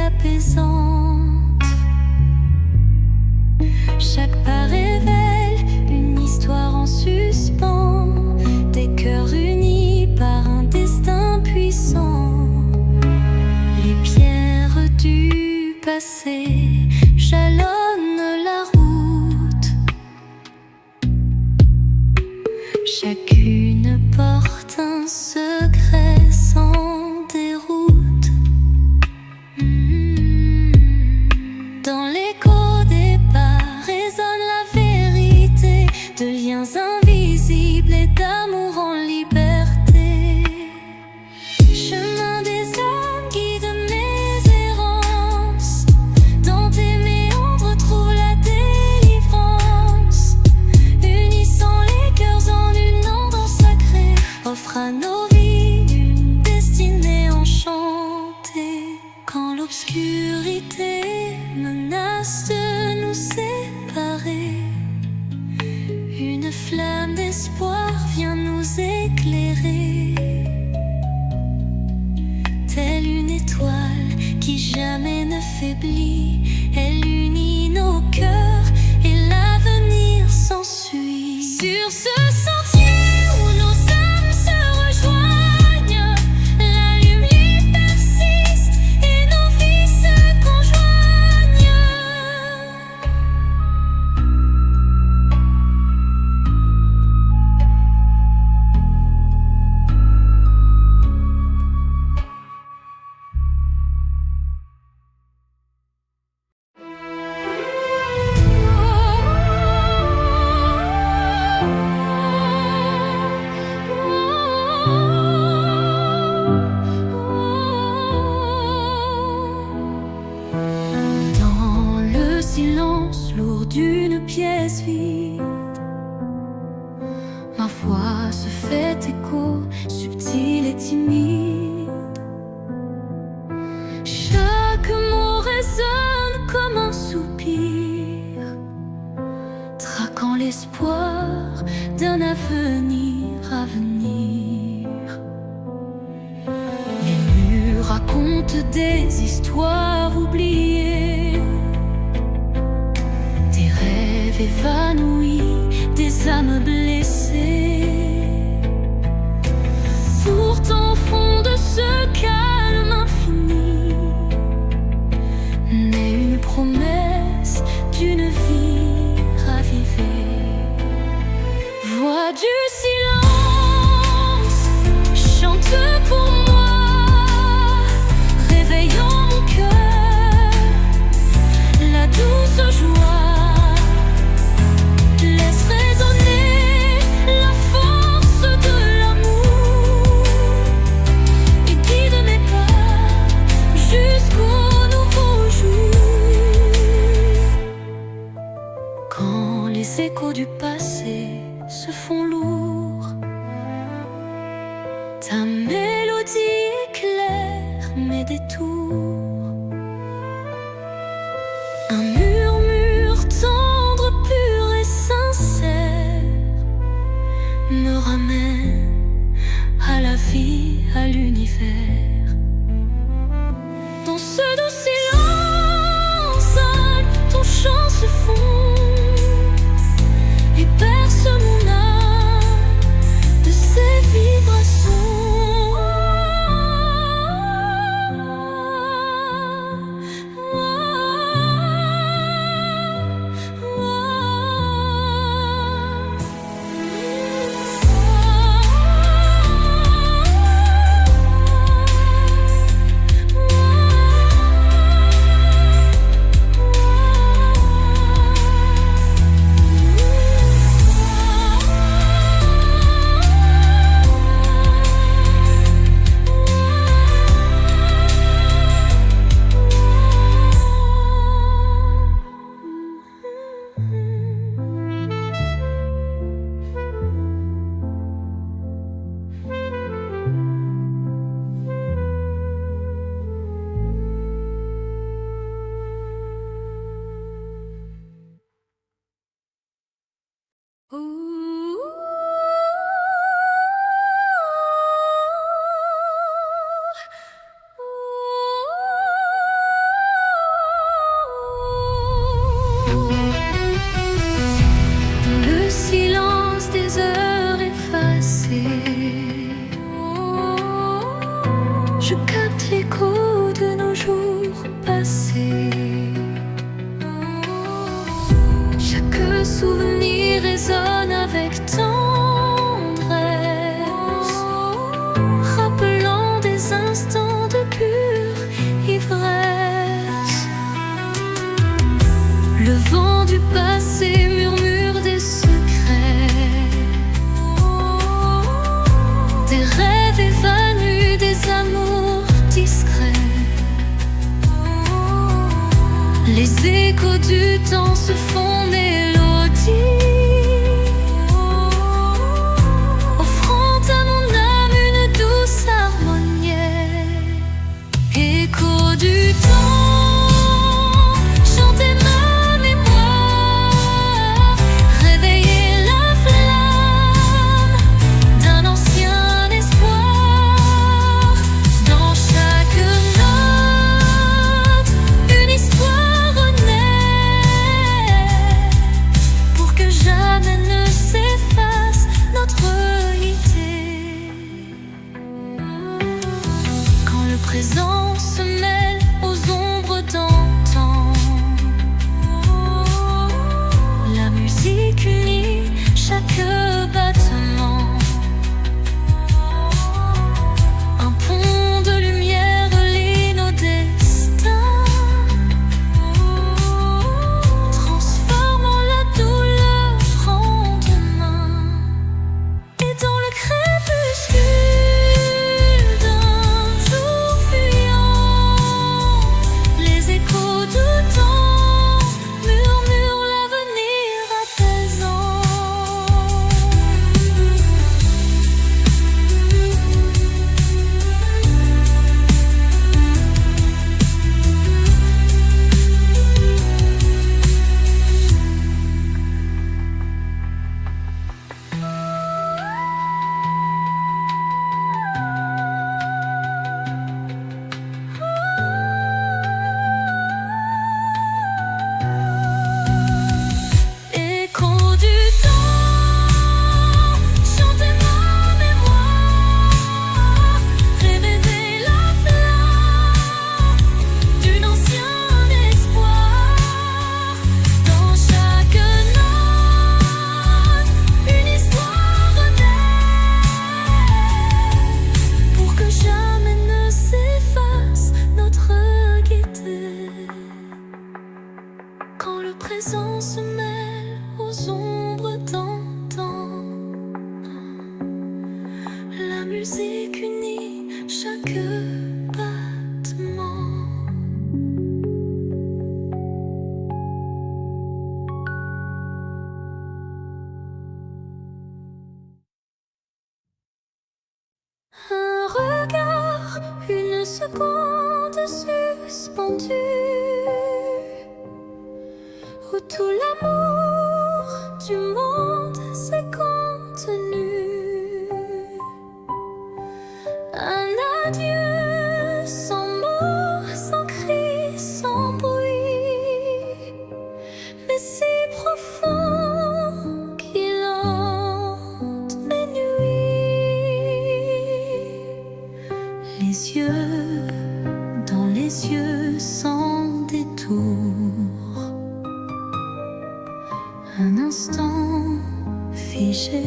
apaisante. Chaque pas révèle une histoire en suspens, des cœurs unis par un destin puissant. Les pierres du passé jalonnent la route, chacune porte un secret sans déroute. Dans l'écho des pas résonne la vérité de liens invisibles et d'amour en liberté. Chemin des âmes guide mes errances, dans tes méandres trouve la délivrance. Unissant les cœurs en une danse sacrée, offre à nos vies une destinée enchantée. Quand l'obscurité menace de nous séparer, une flamme d'espoir vient nous éclairer. Telle une étoile qui jamais ne faiblit, elle unit nos cœurs et l'avenir s'ensuit. Sur ce sentier où nos âmes se rejoignent, la lumière persiste et nos vies se conjoignent. Dans le silence lourd d'une pièce vide, ma voix se fait écho, subtil et timide. Chaque mot résonne comme un soupir, traquant l'espoir d'un avenir à venir. Les murs racontent des histoires oubliées, des rêves évanouis, des âmes blessées. Pourtant au fond de ce calme infini naît une promesse d'une vie ravivée. Voix du silence, chante pour moi, réveillant mon cœur, la douce joie. Laisse résonner la force de l'amour et guide mes pas jusqu'au nouveau jour. Quand les échos du passé se font lourds, ta mélodie éclaire mes détours. Un murmure tendre, pur et sincère me ramène à la vie, à l'univers. Dans ce doux silence, seul ton chant se fond et berce mon âme de ses vibrations. échos du temps se font mélodie, offrant à mon âme une douce harmonie. Écho du temps, chantez ma mémoire, réveillez la flamme d'un ancien espoir. Dans chaque note, une histoire renaît, pour que jamais ne s'efface notre unité. Quand le présent se mêle aux ombres d'antan, la musique unit chaque battement. Un pont de lumière lie nos destins, transformant la douleur en demain. Et dans le crépuscule d'un jour fuyant, les échos du temps murmurent l'avenir apaisant. Écho du temps, chantez ma mémoire, réveillez la flamme d'un ancien espoir. Dans chaque note, une histoire renaît, pour que jamais ne s'efface notre gaieté. Quand le présent se mêle aux ombres d'antan, la musique unit chaque battement. Un regard, une seconde suspendue, où tout l'amour du monde s'est contenu. Un adieu sans mots, sans cris, sans bruit, mais si profond qu'il hante mes nuits. Les yeux dans les yeux sans détour, un instant figé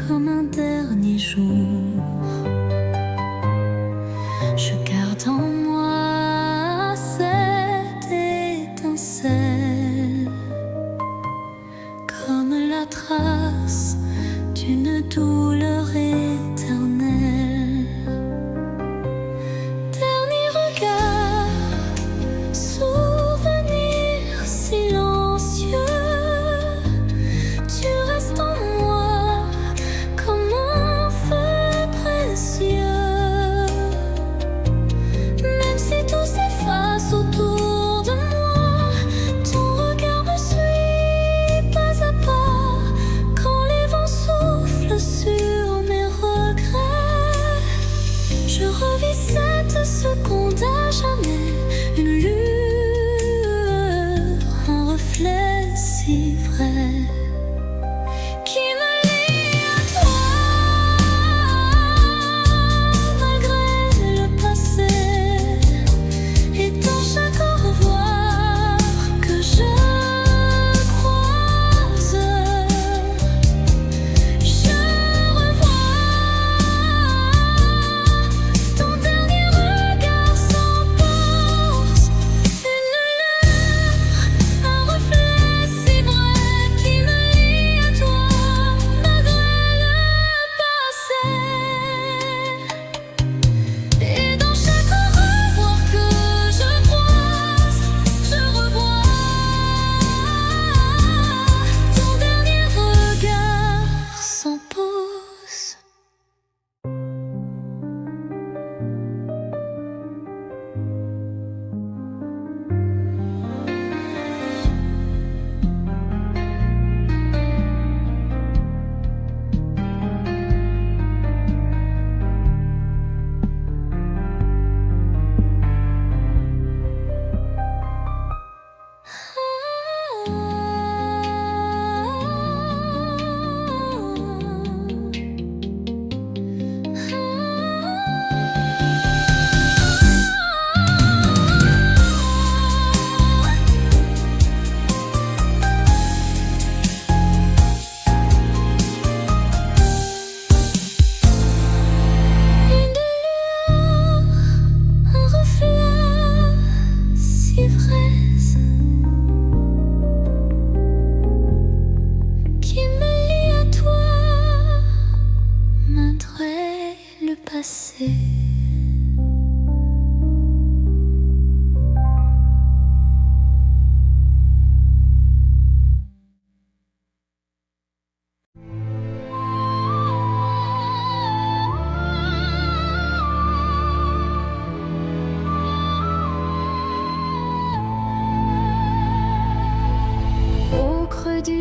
comme un dernier jour. Je garde en moi cette étincelle, comme la trace d'une douleur éternelle. Dernier regard, souvenir silencieux, tu restes en moi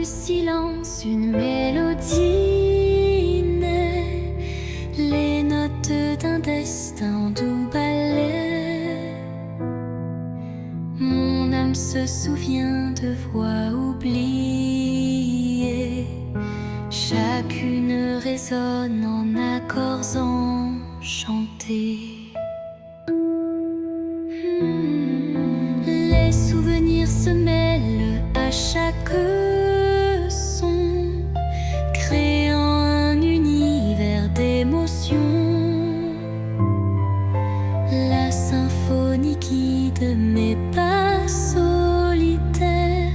silence, une mélodie naît, les notes d'un destin doux ballet. Mon âme se souvient de voix oubliées, chacune résonne en accords enchantés. Les souvenirs se mêlent à chaque son, créant un univers d'émotions. La symphonie guide mes pas solitaires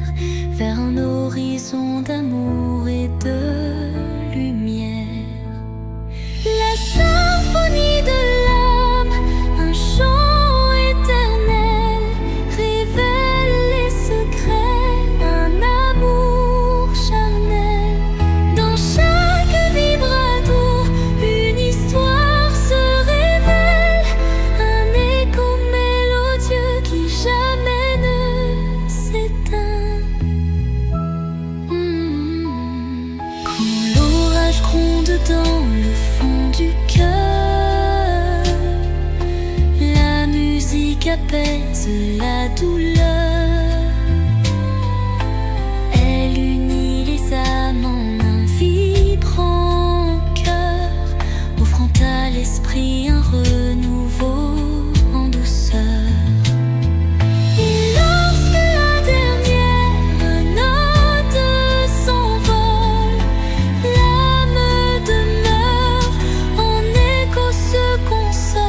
vers un horizon d'amour et de lumière. La symphonie de l'âme, un chant éternel, révèle les secrets d'un amour charnel. Dans chaque vibrato, une histoire se révèle, un écho mélodieux qui jamais ne s'éteint. Quand l'orage gronde dans le fond du cœur, la musique apaise la douleur. Elle unit les âmes en un vibrant cœur, offrant à l'esprit un renouveau en douceur. Et lorsque la dernière note s'envole, l'âme demeure, en écho se console.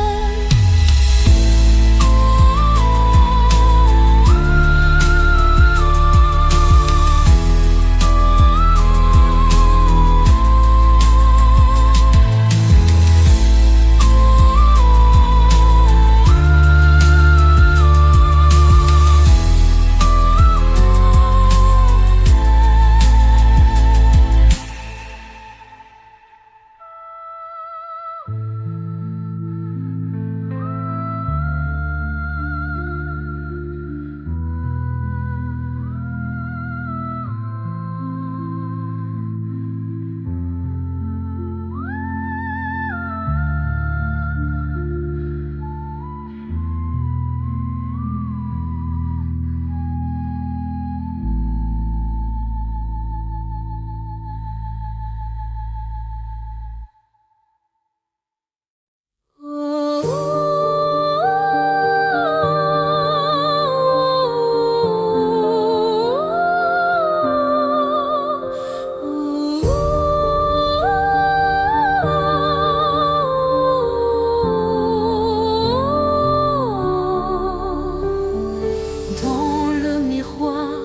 Dans le miroir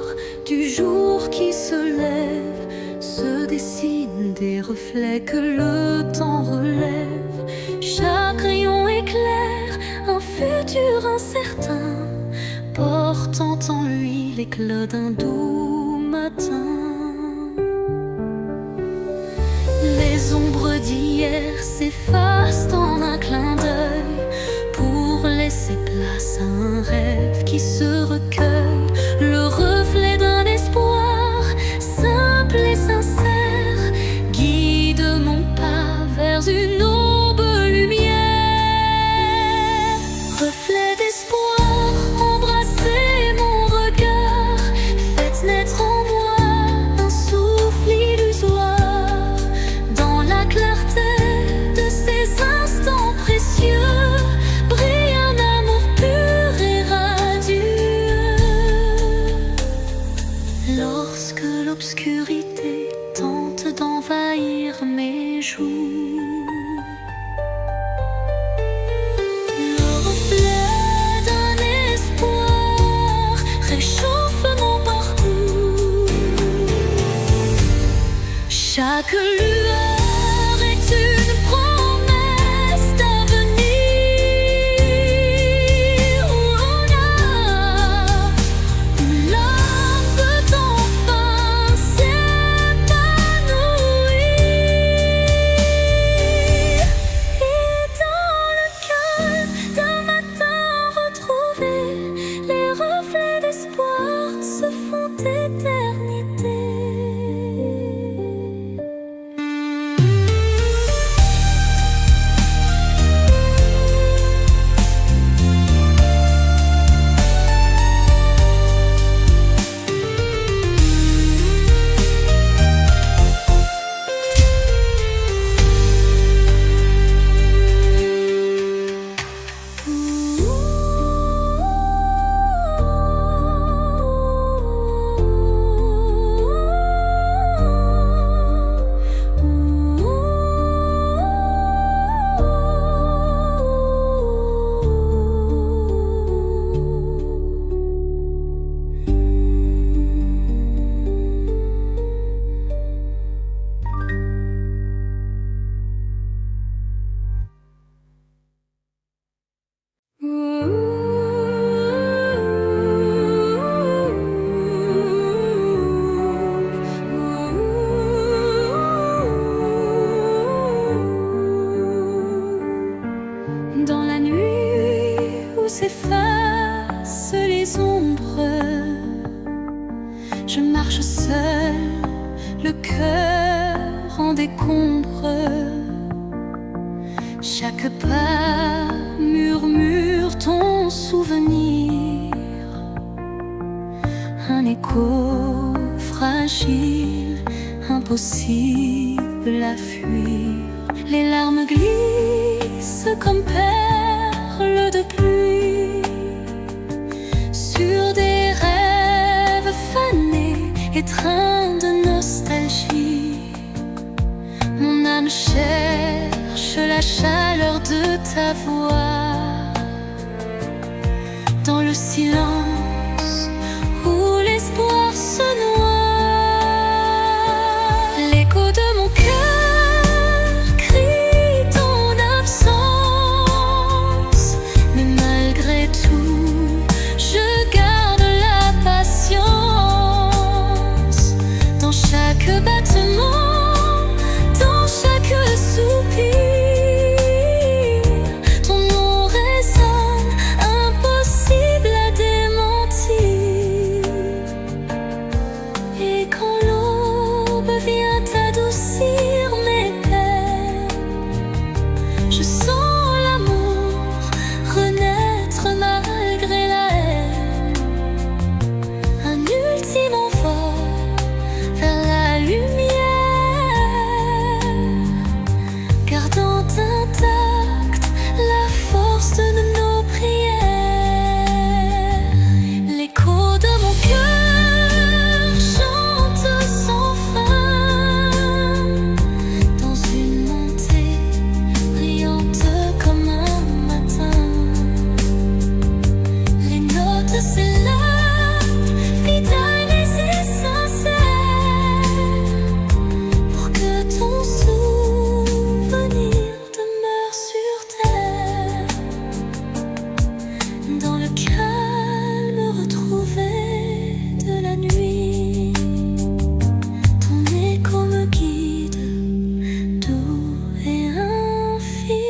du jour qui se lève, se dessinent des reflets que le temps relève. Chaque rayon éclaire un futur incertain, portant en lui l'éclat d'un doux matin. Les ombres d'hier s'effacent en un clin d'œil pour laisser place à un rêve qui se recueille, le reflet d'un espoir simple et sincère guide mon pas vers une aube lumière. Reflet d'espoir, embrassez mon regard, faites naître en moi un souffle illusoire. Dans la clarté de ces instants précieux brille un amour pur et radieux. marche seul, le cœur en décombre. Chaque pas murmure ton souvenir, un écho fragile, impossible à fuir. Les larmes glissent comme perles de pluie sur des rêves fanés, étreints de nostalgie. Mon âme cherche la chaleur de ta voix dans le silence où l'espoir se noie. L'écho de mon cœur crie ton absence, mais malgré tout, je garde la patience. Dans chaque battement, dans chaque soupir, ton nom résonne, impossible à démentir. Et quand l'aube vient adoucir mes peines, je sens l'amour renaître malgré la haine. Un ultime envol vers la lumière, gardant intacte la force de nos prières. L'écho de mon cœur chante sans fin, dans une montée brillante comme un matin. Les notes s'élèvent, fidèles et sincères, pour que ton souvenir demeure sur terre. Dans le calme retrouvé de la nuit, ton écho me guide, doux et infini.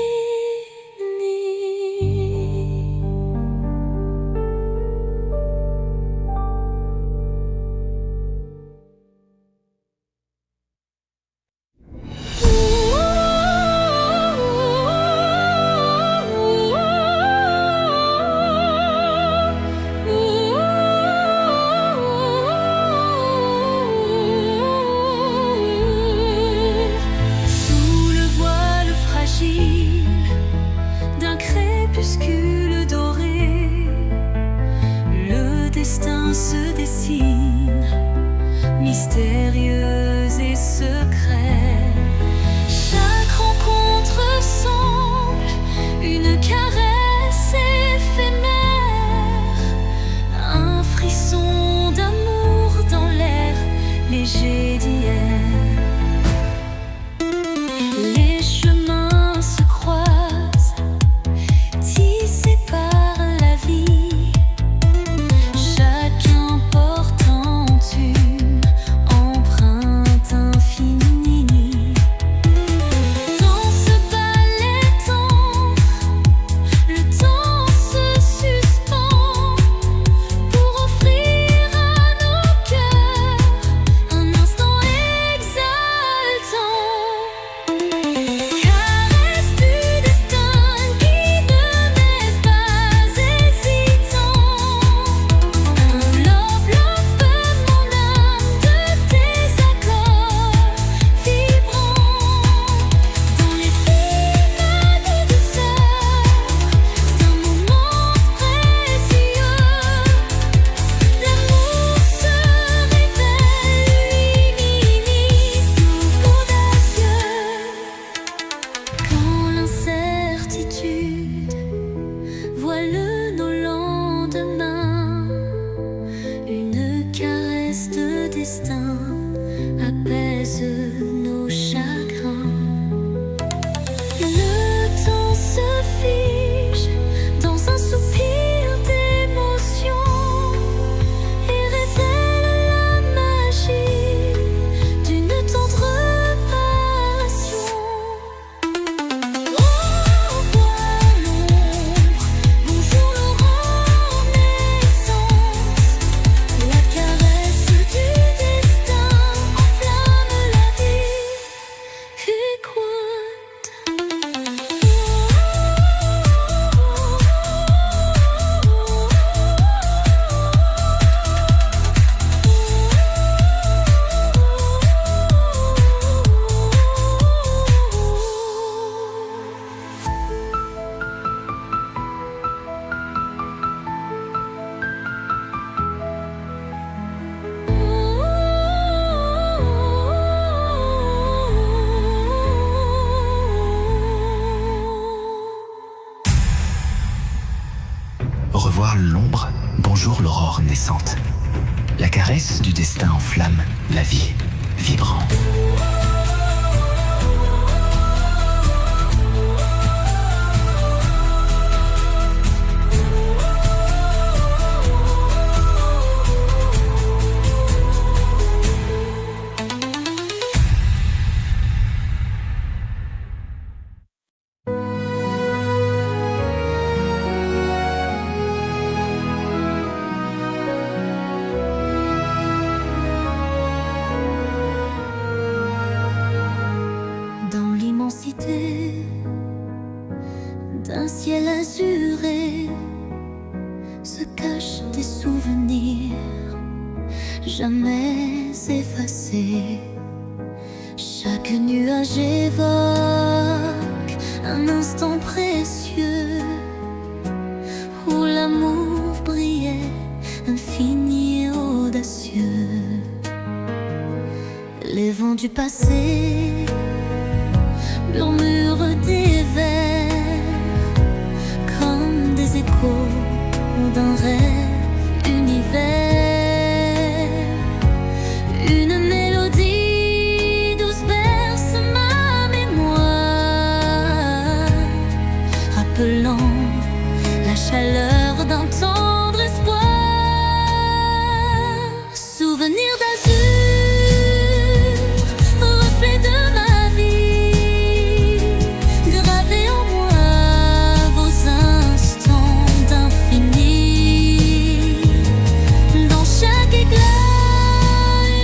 Sous le voile fragile d'un crépuscule doré, le destin se dessine, mystérieux et secret. Chaque rencontre semble une caresse éphémère, un frisson d'amour dans l'air léger d'hier. Les chemins se croisent, tissés par la vie, chacun portant une empreinte infinie. Dans ce ballet tendre, parle l'ombre, bonjour l'aurore naissante. La caresse du destin enflamme la vie, vibrant. D'un ciel azuré se cachent des souvenirs jamais effacés. Chaque nuage évoque un instant précieux où l'amour brillait, infini et audacieux. Les vents du passé murmurent des vers comme des échos d'un rêve univers. Une mélodie douce berce ma mémoire, rappelant la chaleur d'un tendre espoir. Souvenir d'azur, reflet de ma vie, gravé en moi vos instants d'infini. Dans chaque éclat,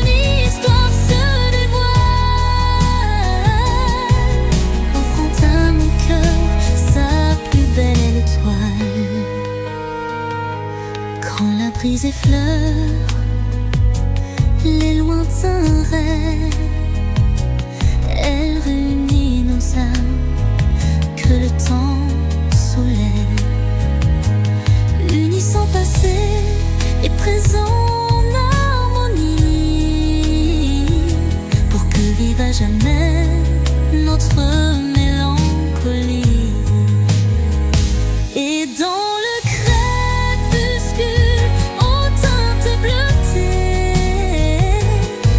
une histoire se dévoile, offrant à mon cœur sa plus belle étoile. Quand la brise effleure les lointains rêves, elle réunit nos âmes que le temps soulève, unissant passé et présent en harmonie, pour que vive à jamais notre mélancolie. Et dans le crépuscule aux teintes bleutées,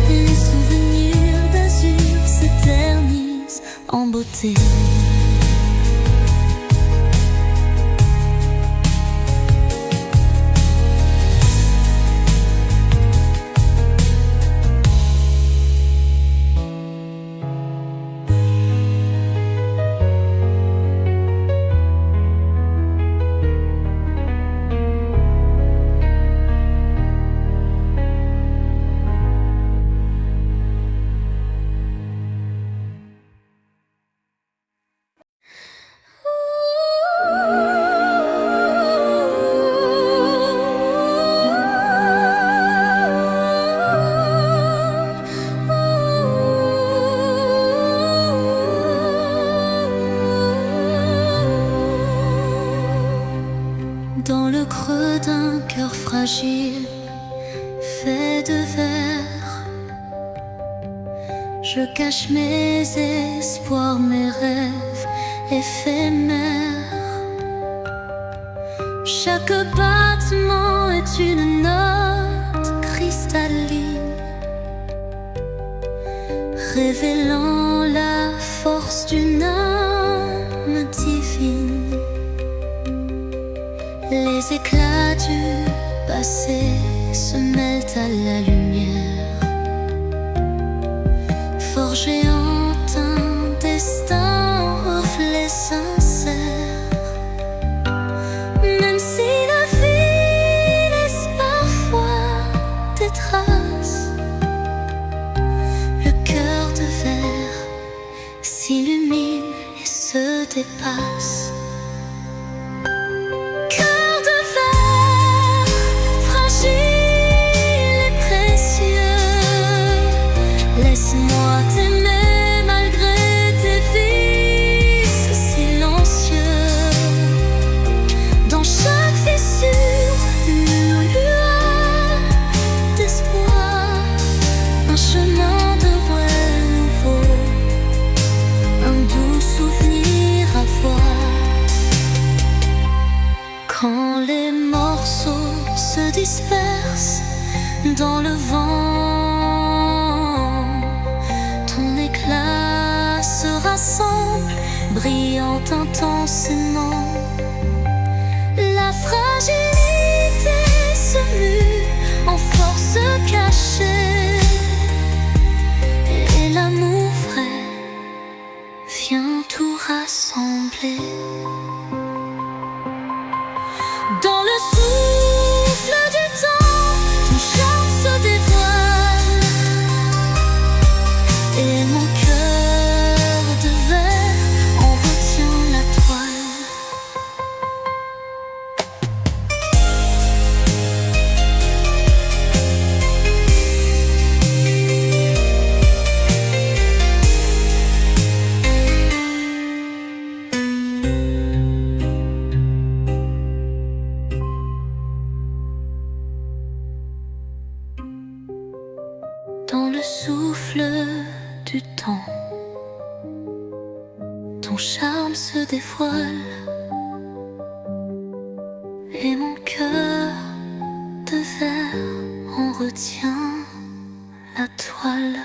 les souvenirs d'azur s'éternisent en beauté. Dans le creux d'un cœur fragile, fait de verre, je cache mes espoirs, mes rêves éphémères. Chaque battement est une note cristalline, révélant la force d'une âme divine. Les éclats du passé se mêlent à la lumière, forgés en un destin reflet sincère. Même si la vie laisse parfois des traces, le cœur de verre s'illumine et se dépasse. Laisse-moi t'aimer. disperse dans le vent. Ton éclat se rassemble, brillant intensément. La fragilité se mue en force cachée, et l'amour vrai vient tout rassembler. Dans le souffle du temps, ton charme se dévoile, et mon cœur de verre en retient la toile. Dans le souffle du temps, ton charme se dévoile, et mon cœur de verre en retient la toile.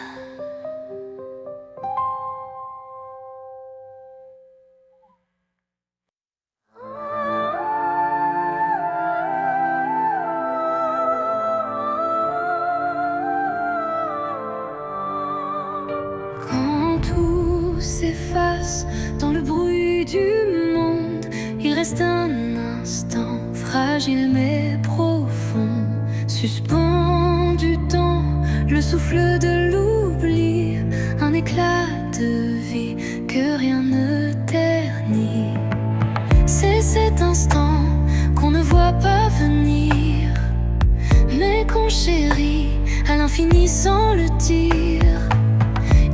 S'efface dans le bruit du monde, il reste un instant fragile mais profond, suspendu dans le souffle de l'oubli, un éclat de vie que rien ne ternit. C'est cet instant qu'on ne voit pas venir, mais qu'on chérit à l'infini sans le dire.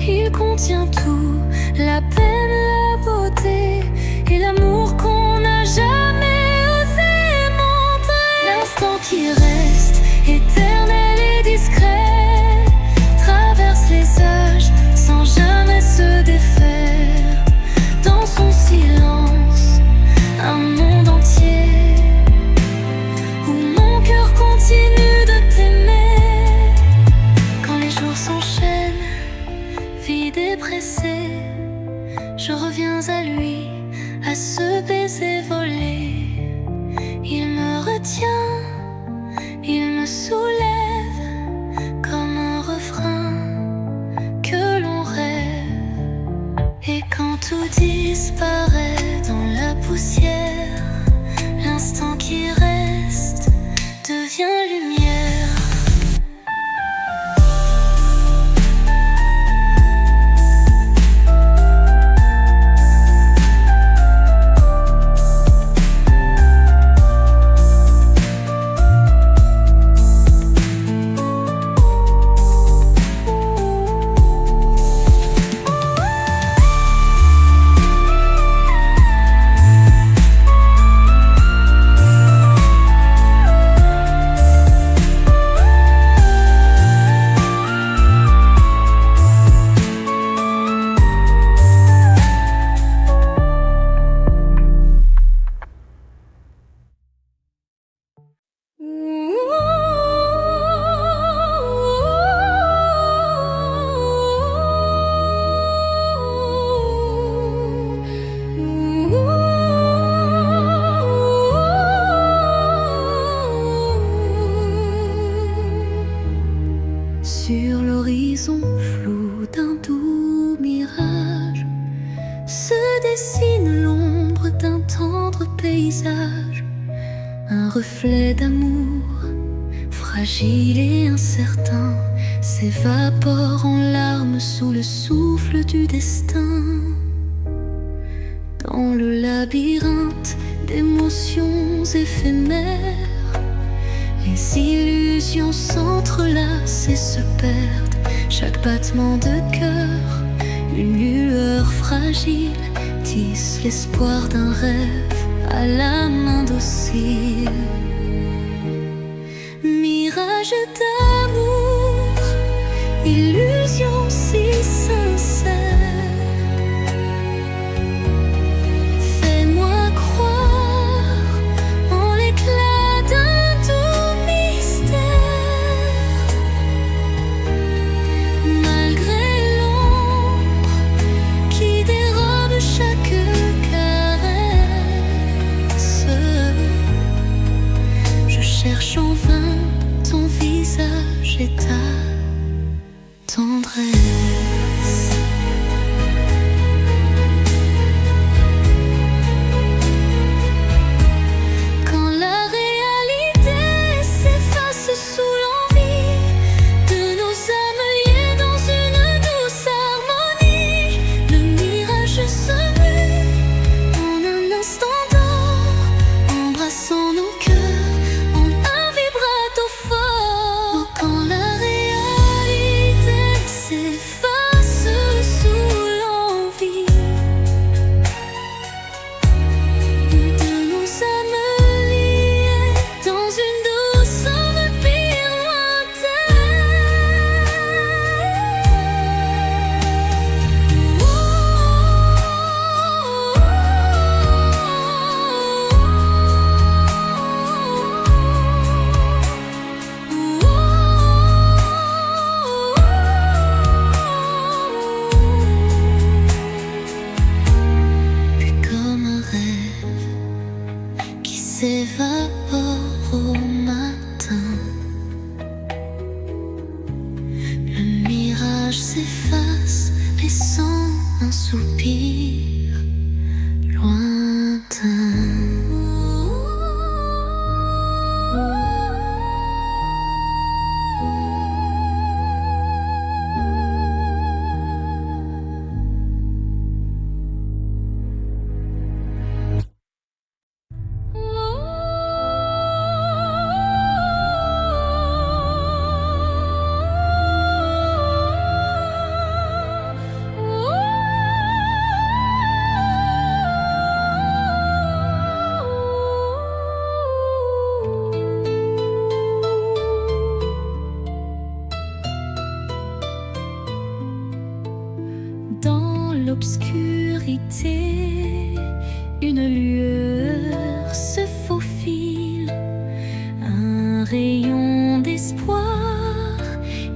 Il contient tout, la peine, la beauté et l'amour qu'on n'a jamais osé montrer. L'instant qui reste éternel et discret traverse les âges sans jamais se défaire. Dans son silence, un monde entier où mon cœur continue de t'aimer. Quand les jours s'enchaînent, vide et pressé, je reviens à lui, à ce baiser volé. Il me retient, il me soulève comme un refrain que l'on rêve. Et quand tout disparaît dans la poussière, l'instant qui reste devient lumière. Sur l'horizon flou d'un doux mirage se dessine l'ombre d'un tendre paysage, un reflet d'amour fragile et incertain s'évapore en larmes sous le souffle du destin. Dans le labyrinthe d'émotions éphémères, les illusions s'entrelacent et se perdent. Chaque battement de cœur, une lueur fragile, tisse l'espoir d'un rêve à la main docile. Mirage d'amour, illusion si sincère, fais-moi croire en l'éclat d'un doux mystère. cherche en vain ton visage et ta tendresse. Quand la réalité s'efface sous l'envie de nos âmes liées dans une douce harmonie, le mirage se mue en un instant d'or, embrassant nos cœurs en un vibrato fort. Quand la réalité s'efface sous l'envie de nos âmes liées dans une douce orbite puis comme un rêve qui s'évapore au matin, le mirage s'efface, laissant un soupir lointain. Dans l'obscurité, une lueur se faufile, un rayon d'espoir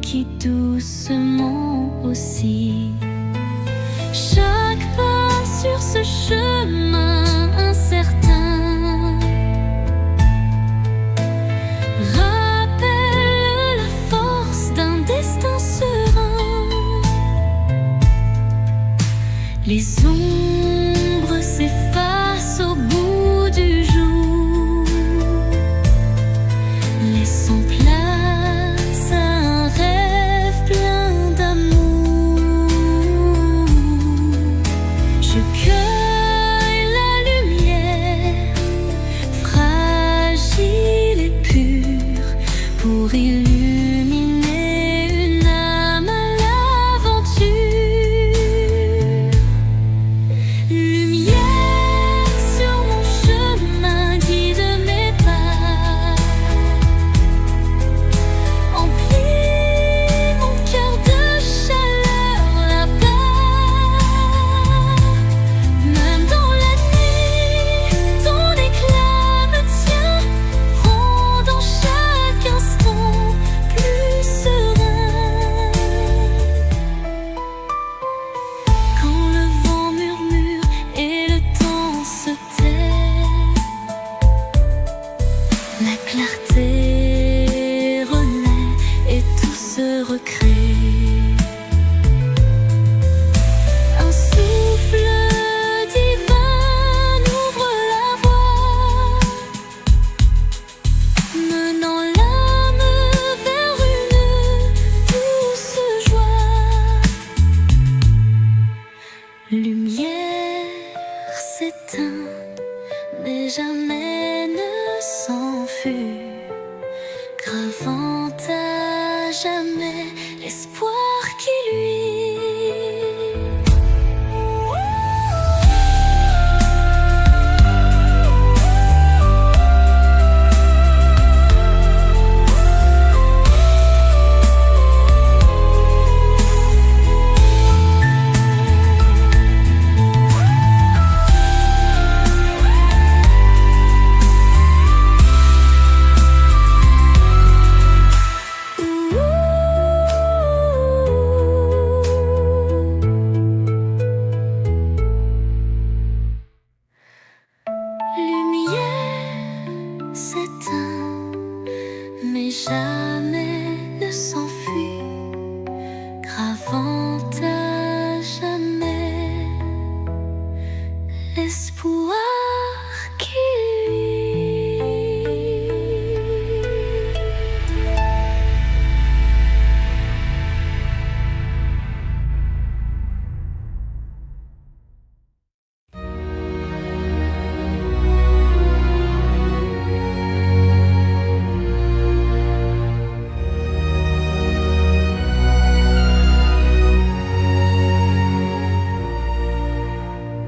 qui doucement oscille. Chaque pas sur ce chemin incertain rappelle la force d'un destin serein. Les ombres s'effacent au bout du jour, laissant place à un rêve plein d'amour. Je cueille la lumière, fragile et pure, pour illuminer une âme à l'aventure. Lumière sur mon chemin, guide mes pas, emplis mon cœur de chaleur là-bas. Même dans la nuit, ton éclat me tient, rendant chaque instant plus serein. Quand le vent murmure et le temps se tait, la clarté renaît et tout se recrée. Un souffle divin ouvre la voie, menant l'âme vers une douce joie. Lumière s'éteint, mais jamais ne s'enfuit, gravant à jamais l'espoir qui luit. et jamais ne s'enfuit, gravant à jamais l'espoir qu'il luit.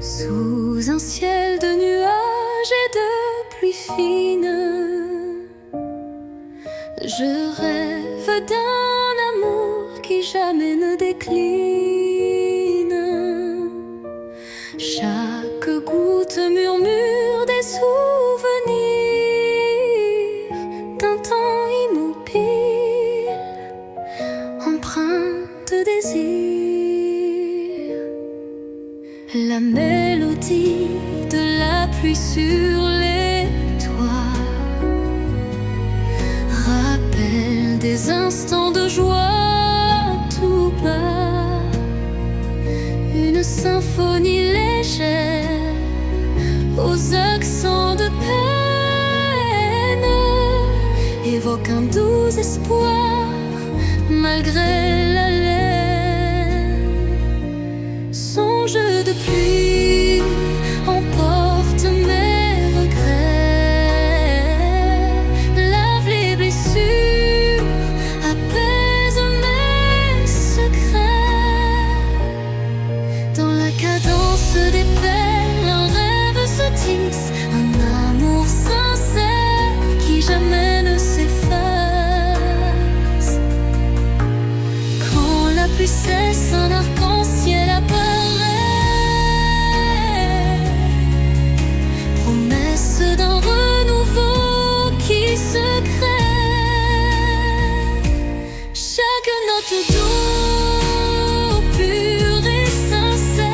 Sous un ciel de nuages et de pluie fine, je rêve d'un amour qui jamais ne décline. Chaque goutte murmure des souvenirs d'un temps immobile, empreint de désir. La mélodie de la pluie sur les toits rappelle des instants de joie tout bas, une symphonie légère aux accents de peine évoque un doux espoir malgré la laine. Songe de pluie emporte mes regrets, lave les blessures, apaise mes secrets. Dans la cadence des pelles, un rêve se tisse, un amour sincère qui jamais ne s'efface. Quand la pluie cesse, un arc-en-ciel apparaît, promesse d'un renouveau qui se crée. Chaque note d'eau pure et sincère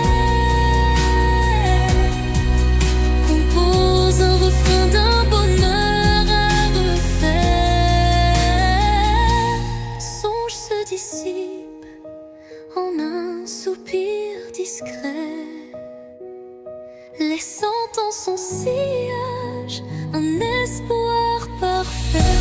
compose un refrain d'un bonheur à refaire. Songe se dissipe en un soupir discret, laissant en son sillage un espoir parfait.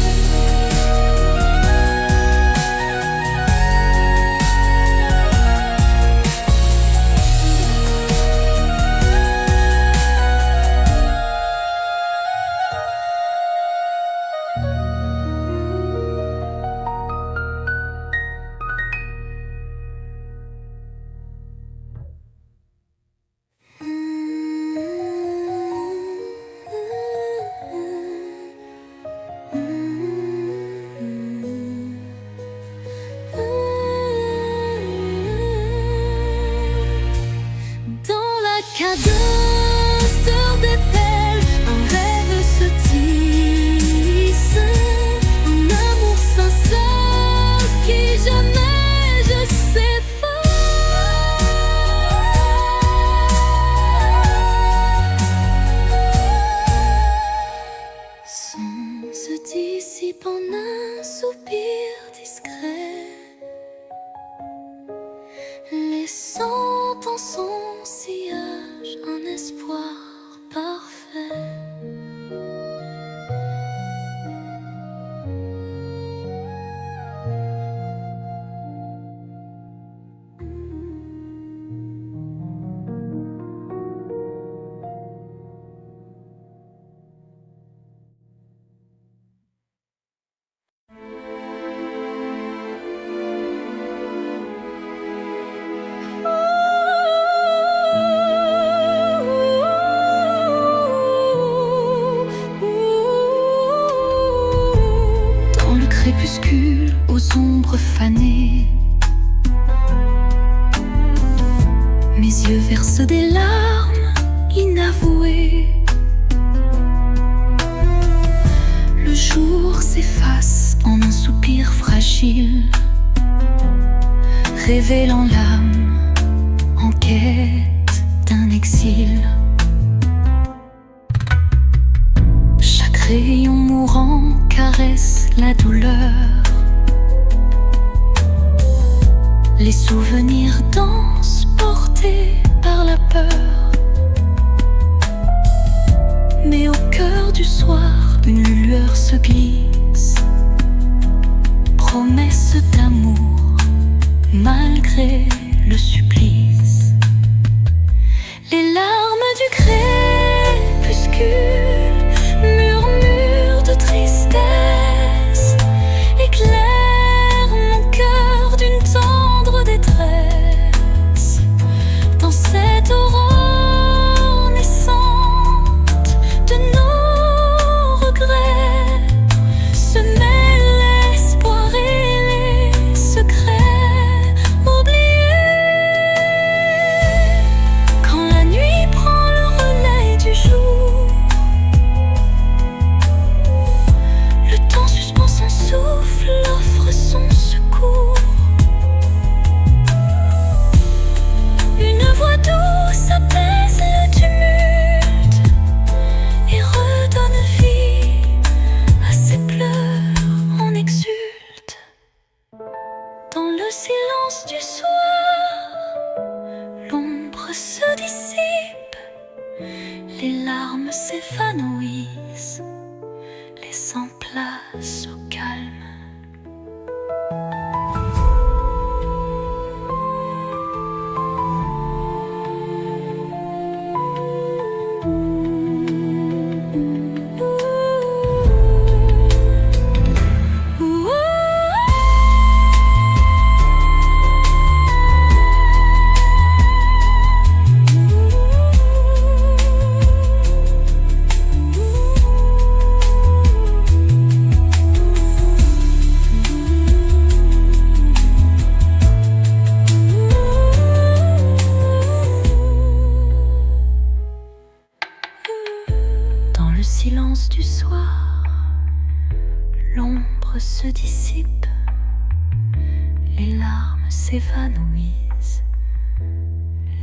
Cadence des pelles, un rêve se tisse, un amour sincère qui jamais je s'efface. Son se dissipe en un soupir discret, laissant en son sillage un espoir parfait. Crépuscule aux ombres fanées, mes yeux versent des larmes inavouées. Le jour s'efface en un soupir fragile, révélant l'âme en quête d'un exil. Chaque rayon mourant caresse la douleur. Les souvenirs dansent portés par la peur. Mais au cœur du soir, une lueur se glisse, promesse d'amour malgré le supplice. Les larmes du crépuscule, murmures de tristesse, éclairent mon cœur d'une tendre détresse. Dans cette aurore naissante de nos regrets se mêlent l'espoir et les secrets oubliés. Quand la nuit prend le relais du jour, le temps suspend son souffle, offre son secours. Une voix douce apaise le tumulte et redonne vie à ses pleurs en exulte. Dans le silence du soir, l'ombre se dissipe, les larmes s'évanouissent, laissant place au calme. Dans le silence du soir, l'ombre se dissipe, les larmes s'évanouissent,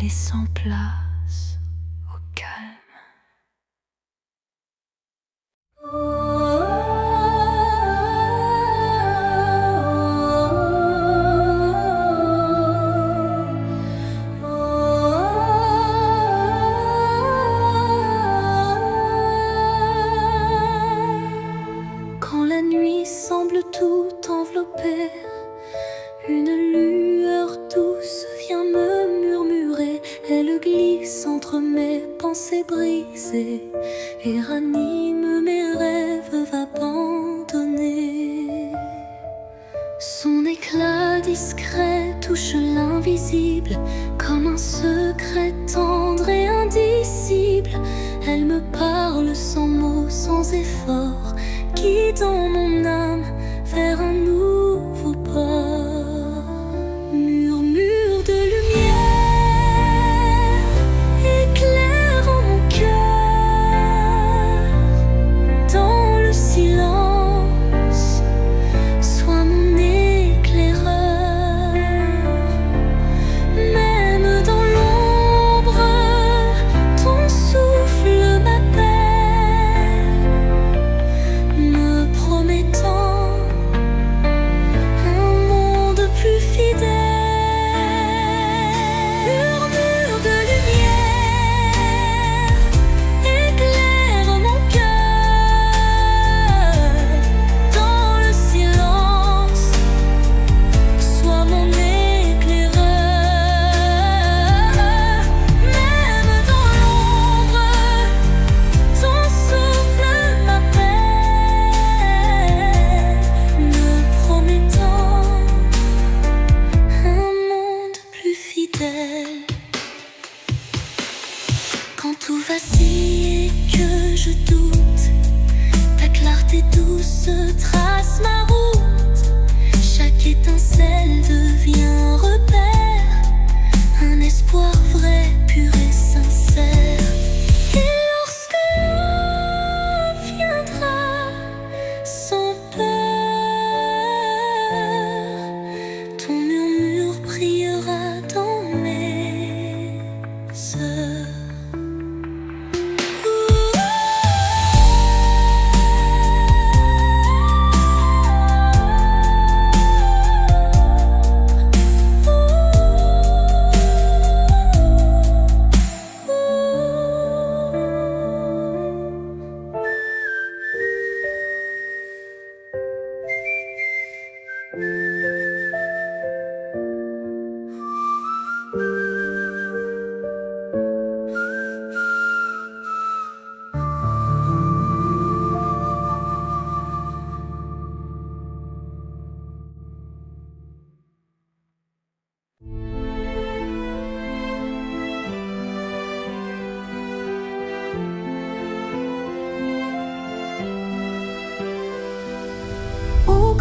laissant place au calme. Quand la nuit semble tout envelopper, une lueur douce vient me murmurer. Elle glisse entre mes pensées brisées et ranime mes rêves abandonnés. Son éclat discret touche l'invisible comme un secret tendre et indicible. Elle me parle sans mots, sans effort, guidant mon âme vers un nouveau port. Murmure de lumière, éclairant mon cœur. Dans le silence, sois mon éclaireur. Même dans l'ombre, ton souffle m'appelle, me promettant un monde plus fidèle. Murmure de lumière, éclaire mon cœur. Dans le silence, sois mon éclaireur. Même dans l'ombre, ton souffle m'appelle, me promettant un monde plus fidèle. Quand tout vacille et que je doute, ta clarté douce trace ma route. Chaque étincelle devient un repère, un espoir vrai, pur et sincère. Et lorsque l'aube viendra sans peur, ton murmure priera dans mes heures. Ouh.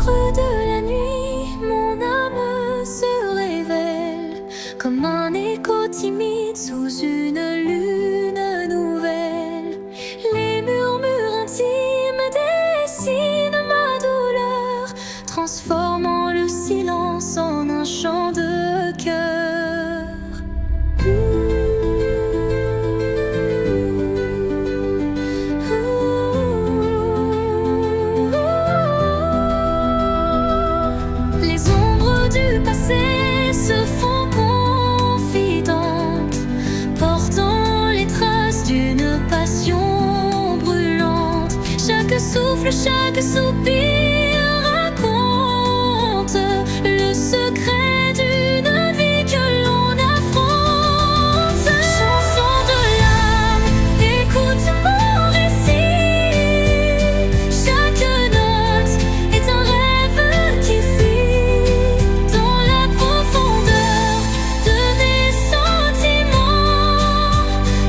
creux de la nuit, mon âme se révèle comme un écho timide sous une lune nouvelle. Les murmures intimes dessinent ma douleur, transformant le silence en un chant de cœur. Les ombres du passé se font confidentes, portant les traces d'une passion brûlante. Chaque souffle, chaque soupir raconte le secret d'une vie que l'on affronte. Chanson de l'âme, écoute mon récit. Chaque note est un rêve qui fuit dans la profondeur de mes sentiments.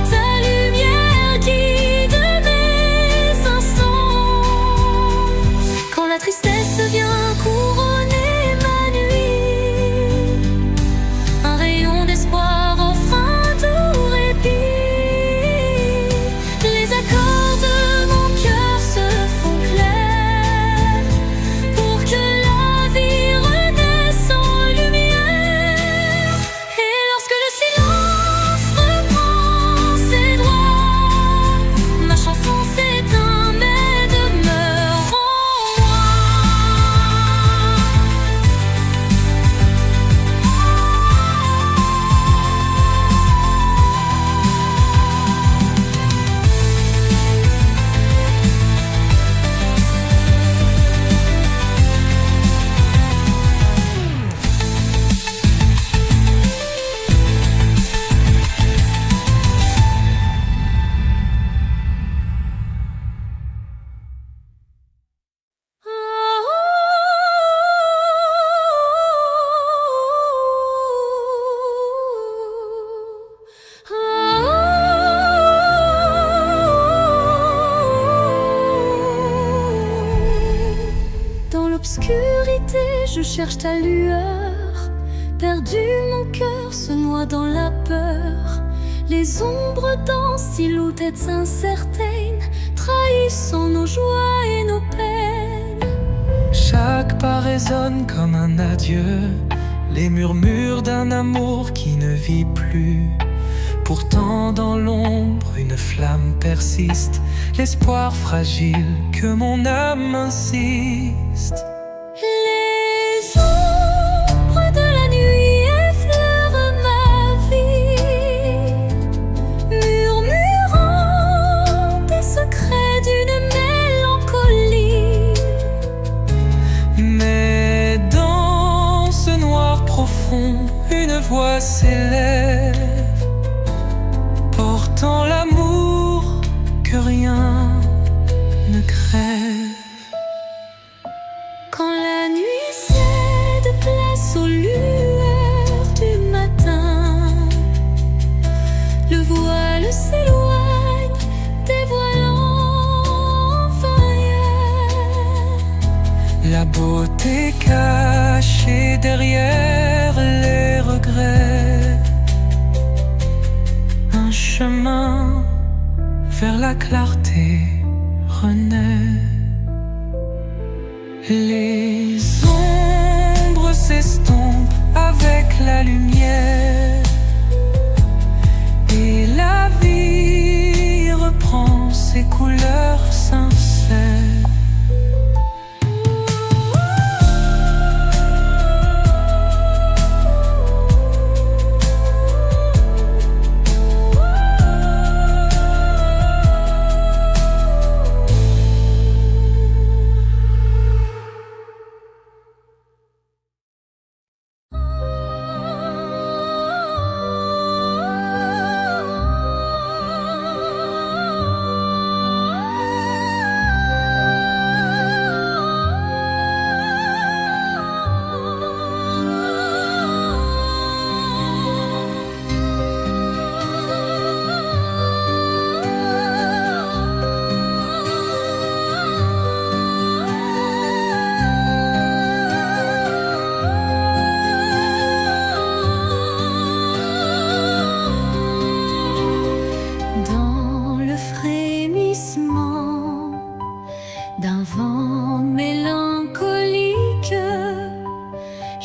Ta lumière guide mes instants. Quand la tristesse vient couronner ma nuit, un rayon d'espoir offre un doux répit. Les accords de mon cœur se font clairs pour que la vie renaisse en lumière. Et lorsque le silence reprend ses droits, ma chanson s'éteint mais demeure en moi. Dans l'obscurité, je cherche ta lueur. Perdu, mon cœur se noie dans la peur. Les ombres dansent, silhouettes incertaines, trahissant nos joies et nos peines. Chaque pas résonne comme un adieu, les murmures d'un amour qui ne vit plus. Pourtant dans l'ombre une flamme persiste, l'espoir fragile que mon âme insiste. Les ombres de la nuit effleurent ma vie, murmurant des secrets d'une mélancolie. Mais dans ce noir profond, une voix s'élève, portant l'amour que rien ne crève. Quand la nuit cède place aux lueurs du matin, le voile s'éloigne, dévoilant enfin hier La beauté cachée derrière les regrets, un chemin vers la clarté renaît. Les ombres s'estompent avec la lumière et la vie reprend ses couleurs sincères.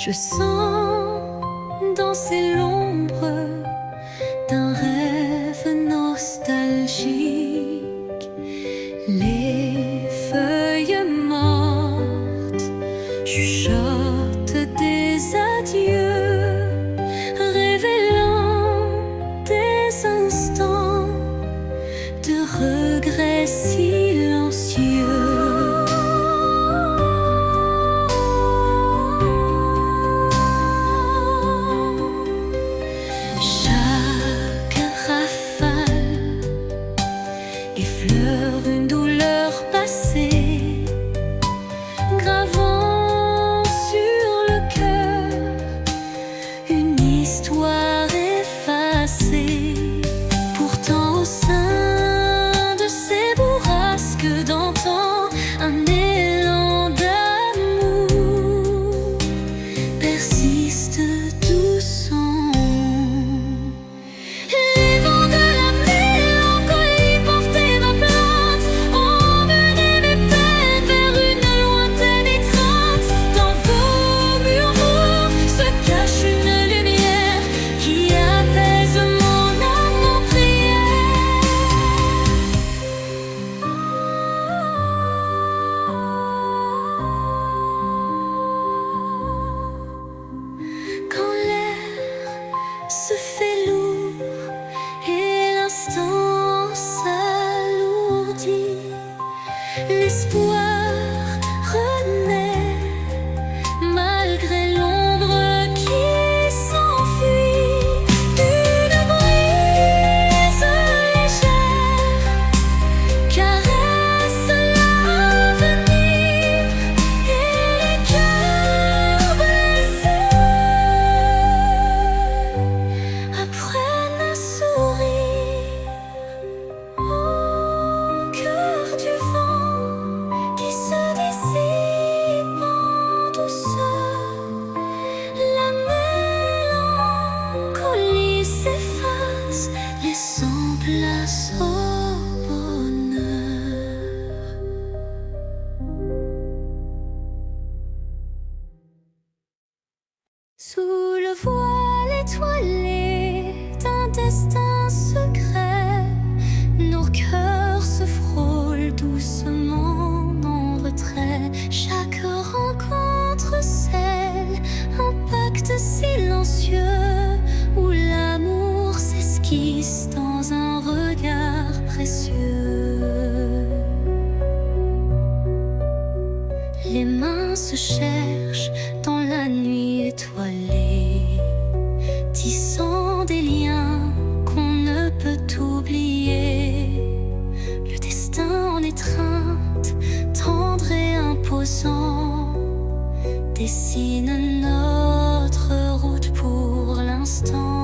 Je sens danser l'ombre d'un rêve nostalgique. Les feuilles mortes chuchotent des adieux, révélant des instants de regrets silencieux. Chaque rafale effleure une douleur passée, gravant sur le cœur une histoire effacée. Pourtant au sein de ces bourrasques d'antan, un élan d'amour persiste doucement. Les vents de la mélancolie portaient ma plainte, emmenaient mes peines vers une lointaine étreinte. Dans vos murmures se cache une lumière qui apaise mon âme en prière. Quand l'air se fait lourd et l'instant s'alourdit, l'espoir renaît malgré l'ombre qui s'enfuit. Une brise légère caresse l'avenir et les cœurs blessés apprennent à sourire au cœur du vent qui se dissipe en douceur. La mélancolie s'efface, laissant place au bonheur. Sous le voile étoilé d'un destin secret, nos cœurs se frôlent doucement en retrait. Chaque rencontre scelle un pacte silencieux où l'amour s'esquisse dans un regard précieux. Les mains se cherchent dans la nuit étoilée, tissant des liens qu'on ne peut oublier. Le destin en étreinte, tendre et imposant, dessine notre route pour l'instant.